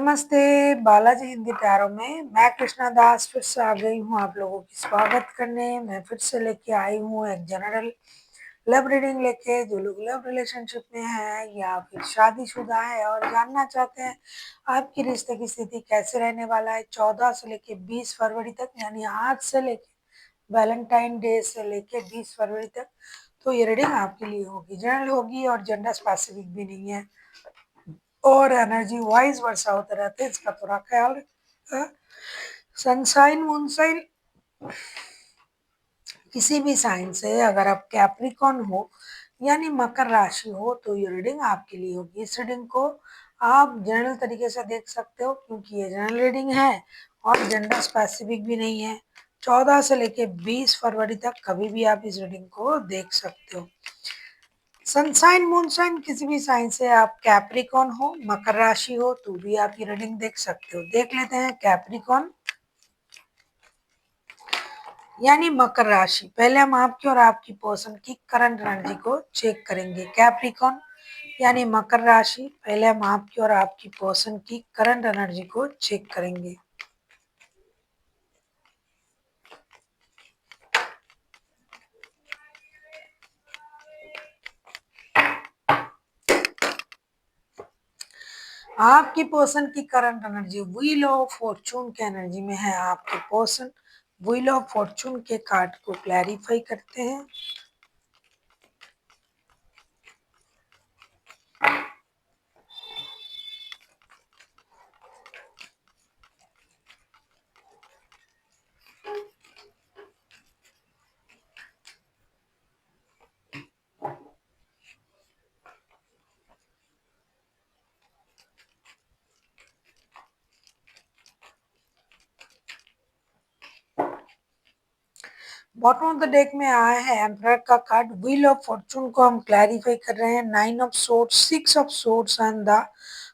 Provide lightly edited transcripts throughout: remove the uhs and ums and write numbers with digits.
नमस्ते बालाजी हिंदी प्यारों में मैं कृष्णा दास फिर से आ गई हूँ आप लोगों की स्वागत करने। मैं फिर से लेके आई हूँ एक जनरल लव रीडिंग लेके। जो लोग लव रिलेशनशिप में है या फिर शादीशुदा है और जानना चाहते हैं आपकी रिश्ते की स्थिति कैसे रहने वाला है 14 से लेके 20 फरवरी तक, यानी आज से लेके वैलेंटाइन डे से लेके 20 फरवरी तक, तो ये रीडिंग आपके लिए होगी, जनरल होगी और जेंडर स्पेसिफिक भी नहीं है और एनर्जी वाइज वर्षा होते रहते हैं, इसका थोड़ा ख्याल रखना। सनसाइन मूनसाइन किसी भी साइन से अगर आप कैप्रिकॉन हो यानी मकर राशि हो तो ये रीडिंग आपके लिए होगी। इस रीडिंग को आप जनरल तरीके से देख सकते हो क्योंकि ये जनरल रीडिंग है और जेंडर स्पेसिफिक भी नहीं है। 14 से लेके 20 फरवरी तक कभी भी आप इस रीडिंग को देख सकते हो। सनसाइन मूनसाइन किसी भी साइन से आप कैप्रिकॉन हो, मकर राशि हो तो भी आप ये रीडिंग देख सकते हो। देख लेते हैं कैप्रिकॉन यानी मकर राशि। पहले हम आपकी और आपकी पर्सन की करंट एनर्जी को चेक करेंगे। कैप्रिकॉन यानी मकर राशि, पहले हम आपकी और आपकी पर्सन की करंट एनर्जी को चेक करेंगे। आपकी पर्सन की current energy wheel of Fortune के एनर्जी में है। आपके पर्सन व्हील ऑफ फॉर्चून के कार्ड को क्लैरिफाई करते हैं। बॉटम ऑफ द डेक में आया है एम्परर का कार्ड। व्हील ऑफ फॉर्चून को हम क्लैरिफाई कर रहे हैं 9 of swords, 6 of swords and the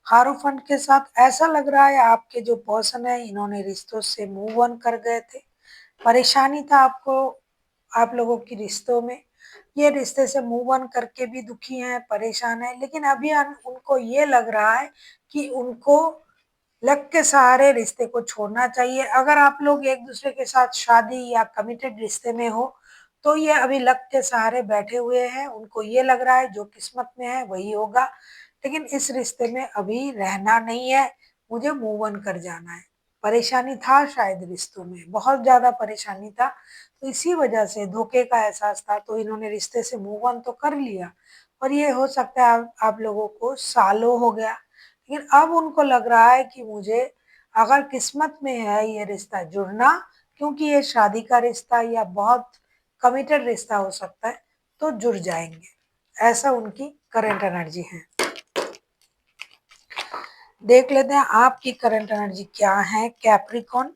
hierophant के साथ। ऐसा लग रहा है आपके जो पर्सन है इन्होंने रिश्तों से मूव ऑन कर गए थे। परेशानी था आपको, आप लोगों की रिश्तों में। ये रिश्ते से मूव ऑन करके भी दुखी हैं, परेशान है, लेकिन अभी उनको ये लग रहा है कि उनको लक के सहारे रिश्ते को छोड़ना चाहिए। अगर आप लोग एक दूसरे के साथ शादी या कमिटेड रिश्ते में हो तो ये अभी लक के सहारे बैठे हुए हैं। उनको ये लग रहा है जो किस्मत में है वही होगा, लेकिन इस रिश्ते में अभी रहना नहीं है, मुझे मूव ऑन कर जाना है। परेशानी था शायद रिश्तों में, बहुत ज्यादा परेशानी था, तो इसी वजह से धोखे का एहसास था तो इन्होंने रिश्ते से मूव ऑन तो कर लिया। और ये हो सकता है आप लोगों को सालों हो गया, लेकिन अब उनको लग रहा है कि मुझे अगर किस्मत में है ये रिश्ता जुड़ना, क्योंकि ये शादी का रिश्ता या बहुत कमिटेड रिश्ता हो सकता है, तो जुड़ जाएंगे। ऐसा उनकी करंट एनर्जी है। देख लेते हैं आपकी करंट एनर्जी क्या है कैप्रिकॉन।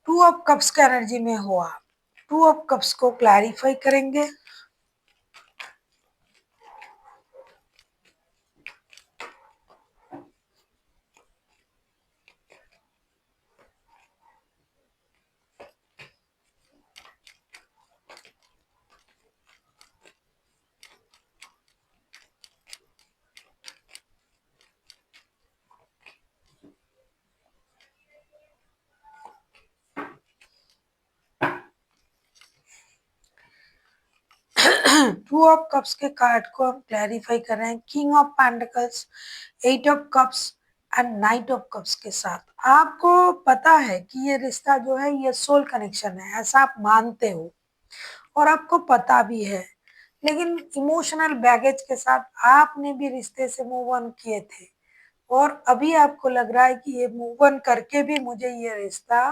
टू ऑफ कप्स के एनर्जी में हो आप। टू ऑफ कप्स को क्लैरिफाई करेंगे। टू ऑफ कप्स के कार्ड को हम क्लैरिफाई कर रहे हैं king of pentacles, eight of cups and knight of cups के साथ। आपको पता है कि ये रिश्ता जो है ये सोल कनेक्शन है, ऐसा आप मानते हो और आपको पता भी है, लेकिन इमोशनल बैगेज के साथ आपने भी रिश्ते से मूव ऑन किए थे और अभी आपको लग रहा है कि ये मूव ऑन करके भी मुझे ये रिश्ता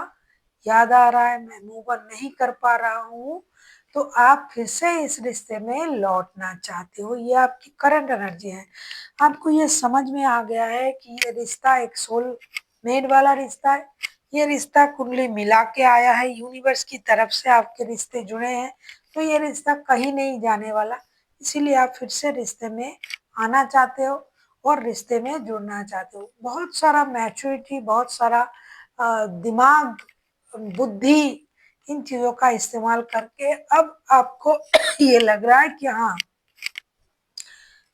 याद आ रहा है, मैं मूव ऑन नहीं कर पा रहा हूँ, तो आप फिर से इस रिश्ते में लौटना चाहते हो। ये आपकी करंट एनर्जी है। आपको ये समझ में आ गया है कि ये रिश्ता एक सोल मेड वाला रिश्ता है। ये रिश्ता कुंडली मिला के आया है, यूनिवर्स की तरफ से आपके रिश्ते जुड़े हैं, तो ये रिश्ता कहीं नहीं जाने वाला। इसीलिए आप फिर से रिश्ते में आना चाहते हो और रिश्ते में जुड़ना चाहते हो। बहुत सारा मैच्योरिटी, बहुत सारा दिमाग, बुद्धि इन चीज़ों का इस्तेमाल करके अब आपको ये लग रहा है कि हाँ,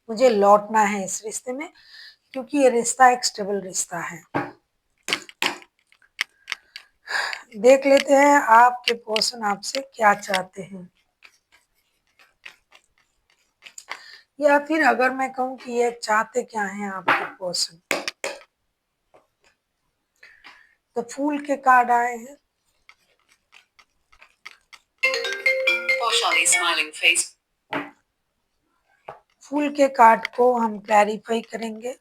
मुझे लौटना है इस रिश्ते में, क्योंकि ये रिश्ता एक स्टेबल रिश्ता है। देख लेते हैं आपके पर्सन आपसे क्या चाहते हैं, या फिर अगर मैं कहूँ कि ये चाहते क्या हैं आपके पर्सन। तो फूल के कार्ड आए हैं, फूल के कार्ड को हम क्लैरिफाई करेंगे।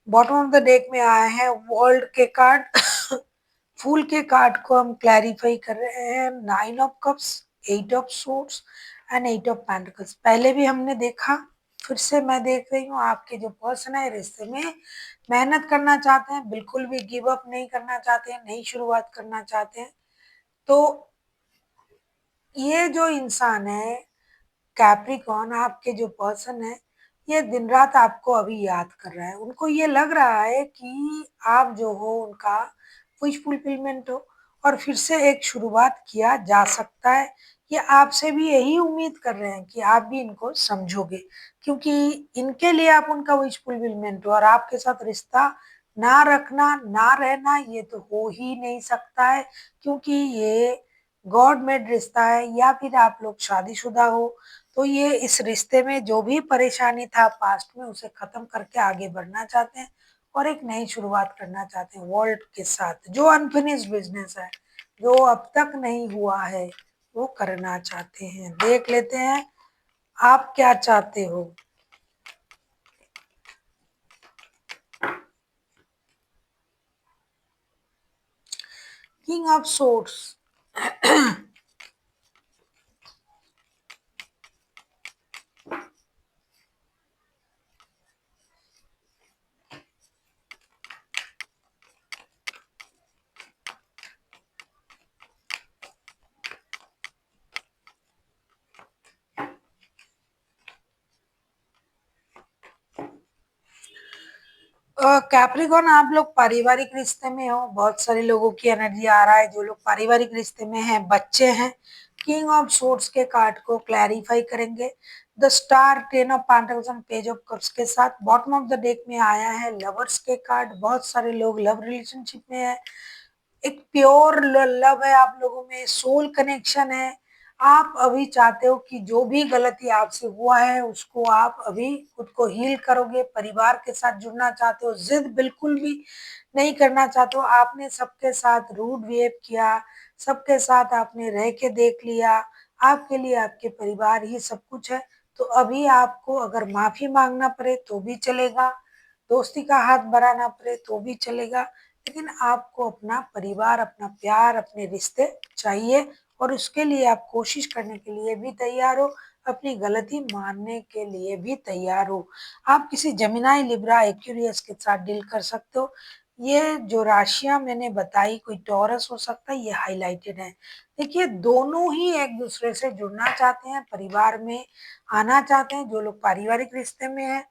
बॉटम ऑफ द डेक में आए हैं वर्ल्ड के कार्ड। फूल के कार्ड को हम क्लैरिफाई कर रहे हैं, 9 of cups, 8 of swords and 8 of pentacles. पहले भी हमने देखा, फिर से मैं देख रही हूँ आपके जो पर्सन है रिश्ते में मेहनत करना चाहते हैं, बिल्कुल भी गिव अप नहीं करना चाहते हैं, नई शुरुआत करना चाहते हैं। तो ये जो इंसान है कैप्रिकॉर्न, आपके जो पर्सन है, ये दिन रात आपको अभी याद कर रहा है। उनको ये लग रहा है कि आप जो हो उनका विश फुलफिलमेंट हो और फिर से एक शुरुआत किया जा सकता है। ये आपसे भी यही उम्मीद कर रहे हैं कि आप भी इनको समझोगे, क्योंकि इनके लिए आप उनका विश फुलफिलमेंट हो और आपके साथ रिश्ता ना रखना ना रहना ये तो हो ही नहीं सकता है, क्योंकि ये गॉड मेड रिश्ता है। या फिर आप लोग शादीशुदा हो तो ये इस रिश्ते में जो भी परेशानी था पास्ट में उसे खत्म करके आगे बढ़ना चाहते हैं और एक नई शुरुआत करना चाहते हैं वर्ल्ड के साथ। जो अनफिनिश्ड बिजनेस है, जो अब तक नहीं हुआ है, वो करना चाहते हैं। देख लेते हैं आप क्या चाहते हो। किंग ऑफ सोर्ड्स, कैप्रिकॉर्न आप लोग पारिवारिक रिश्ते में हो, बहुत सारे लोगों की एनर्जी आ रहा है जो लोग पारिवारिक रिश्ते में हैं, बच्चे हैं। किंग ऑफ सोर्ड्स के कार्ड को क्लैरिफाई करेंगे। The star, 10 of pentacles and page of cups के साथ बॉटम ऑफ द डेक में आया है लवर्स के कार्ड। बहुत सारे लोग लव रिलेशनशिप में है, एक प्योर लव है आप लोगों में, सोल कनेक्शन है। आप अभी चाहते हो कि जो भी गलती आपसे हुआ है उसको आप अभी खुद को हील करोगे, परिवार के साथ जुड़ना चाहते हो, जिद बिल्कुल भी नहीं करना चाहते हो। आपने सबके साथ रूड बिहेव किया, सबके साथ आपने रह के देख लिया, आपके लिए आपके परिवार ही सब कुछ है। तो अभी आपको अगर माफी मांगना पड़े तो भी चलेगा, दोस्ती का हाथ बढ़ाना पड़े तो भी चलेगा, लेकिन आपको अपना परिवार, अपना प्यार, अपने रिश्ते चाहिए और उसके लिए आप कोशिश करने के लिए भी तैयार हो, अपनी गलती मानने के लिए भी तैयार हो। आप किसी जेमिनी, लिब्रा, एक्वेरियस के साथ डील कर सकते हो। ये जो राशियां मैंने बताई, कोई टॉरस हो सकता है, ये हाईलाइटेड है। देखिए दोनों ही एक दूसरे से जुड़ना चाहते हैं, परिवार में आना चाहते हैं। जो लोग पारिवारिक रिश्ते में है,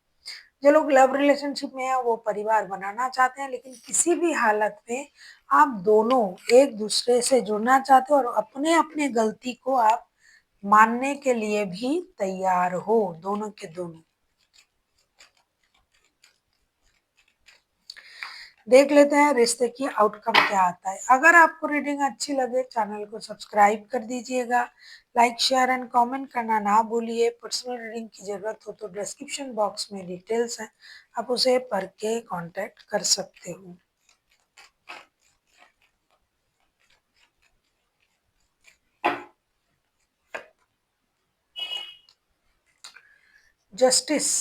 जो लोग लव रिलेशनशिप में है, वो परिवार बनाना चाहते हैं, लेकिन किसी भी हालत में आप दोनों एक दूसरे से जुड़ना चाहते हो और अपने अपने गलती को आप मानने के लिए भी तैयार हो, दोनों के दोनों। देख लेते हैं रिश्ते की आउटकम क्या आता है। अगर आपको रीडिंग अच्छी लगे चैनल को सब्सक्राइब कर दीजिएगा, लाइक शेयर एंड कमेंट करना ना भूलिए। पर्सनल रीडिंग की जरूरत हो तो डिस्क्रिप्शन बॉक्स में डिटेल्स हैं, आप उसे पढ़ के कांटेक्ट कर सकते हो। Justice,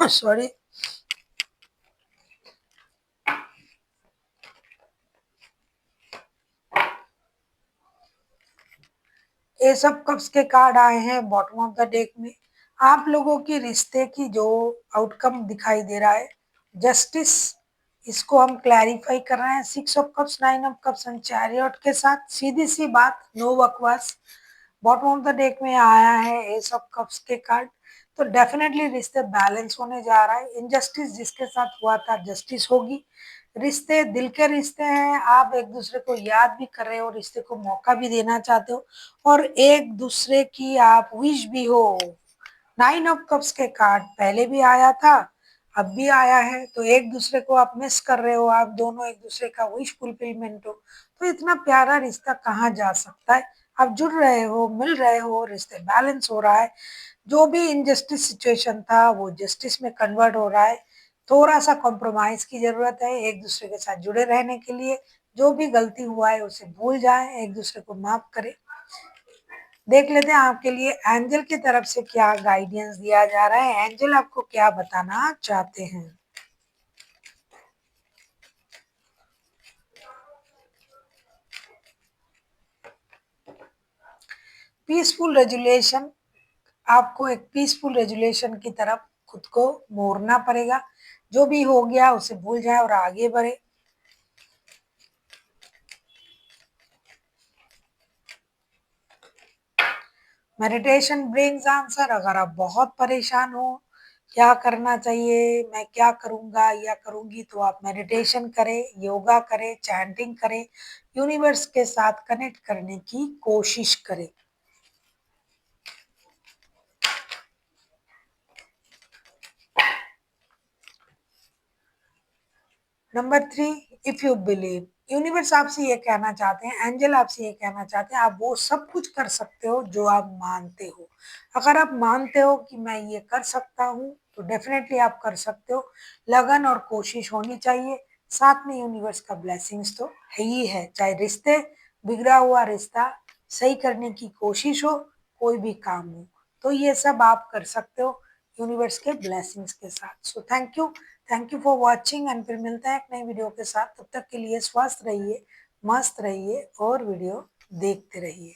sorry. ये सब कप्स के कार्ड आए हैं बॉटम ऑफ द डेक में। आप लोगों की रिश्ते की जो आउटकम दिखाई दे रहा है, जस्टिस, इसको हम क्लैरिफाई कर रहे हैं 6 of cups, 9 of cups and chariot के साथ। सीधी सी बात, नो बकवास। बॉटम ऑफ द डेक में आया है एस ऑफ कप्स के कार्ड। तो डेफिनेटली रिश्ते बैलेंस होने जा रहा है। इनजस्टिस जिसके साथ हुआ था, जस्टिस होगी। रिश्ते दिल के रिश्ते हैं, आप एक दूसरे को याद भी कर रहे हो, रिश्ते को मौका भी देना चाहते हो और एक दूसरे की आप विश भी हो। 9 ऑफ कप्स के कार्ड पहले भी आया था, अब भी आया है, तो एक दूसरे को आप मिस कर रहे हो, आप दोनों एक दूसरे का विश फुलफिलमेंट हो। तो इतना प्यारा रिश्ता कहाँ जा सकता है। आप जुड़ रहे हो, मिल रहे हो, रिश्ते बैलेंस हो रहा है। जो भी इनजस्टिस सिचुएशन था वो जस्टिस में कन्वर्ट हो रहा है। थोड़ा सा कॉम्प्रोमाइज की जरूरत है एक दूसरे के साथ जुड़े रहने के लिए। जो भी गलती हुआ है उसे भूल जाए, एक दूसरे को माफ करें। देख लेते हैं आपके लिए एंजल की तरफ से क्या गाइडेंस दिया जा रहा है। एंजल आपको क्या बताना चाहते हैं। पीसफुल रेजुलेशन, आपको एक पीसफुल रेजुलेशन की तरफ खुद को मोड़ना पड़ेगा। जो भी हो गया उसे भूल जाए और आगे बढ़े। Meditation brings answer. अगर आप बहुत परेशान हो, क्या करना चाहिए, मैं क्या करूंगा या करूंगी, तो आप मेडिटेशन करें, योगा करें, चैंटिंग करें, यूनिवर्स के साथ कनेक्ट करने की कोशिश करें। Number 3, if you believe. Universe आपसे ये कहना चाहते हैं, एंजल आपसे ये कहना चाहते हैं, आप वो सब कुछ कर सकते हो जो आप मानते हो। अगर आप मानते हो कि मैं ये कर सकता हूँ, तो डेफिनेटली आप कर सकते हो। लगन और कोशिश होनी चाहिए, साथ में यूनिवर्स का ब्लेसिंग्स तो है ही है। चाहे रिश्ते, बिगड़ा हुआ रिश्ता सही करने की कोशिश हो, कोई भी काम हो, तो ये सब आप कर सकते हो यूनिवर्स के ब्लेसिंग्स के साथ। So thank you for watching and फिर मिलते हैं एक नई वीडियो के साथ। तब तक के लिए स्वस्थ रहिए, मस्त रहिए और वीडियो देखते रहिए।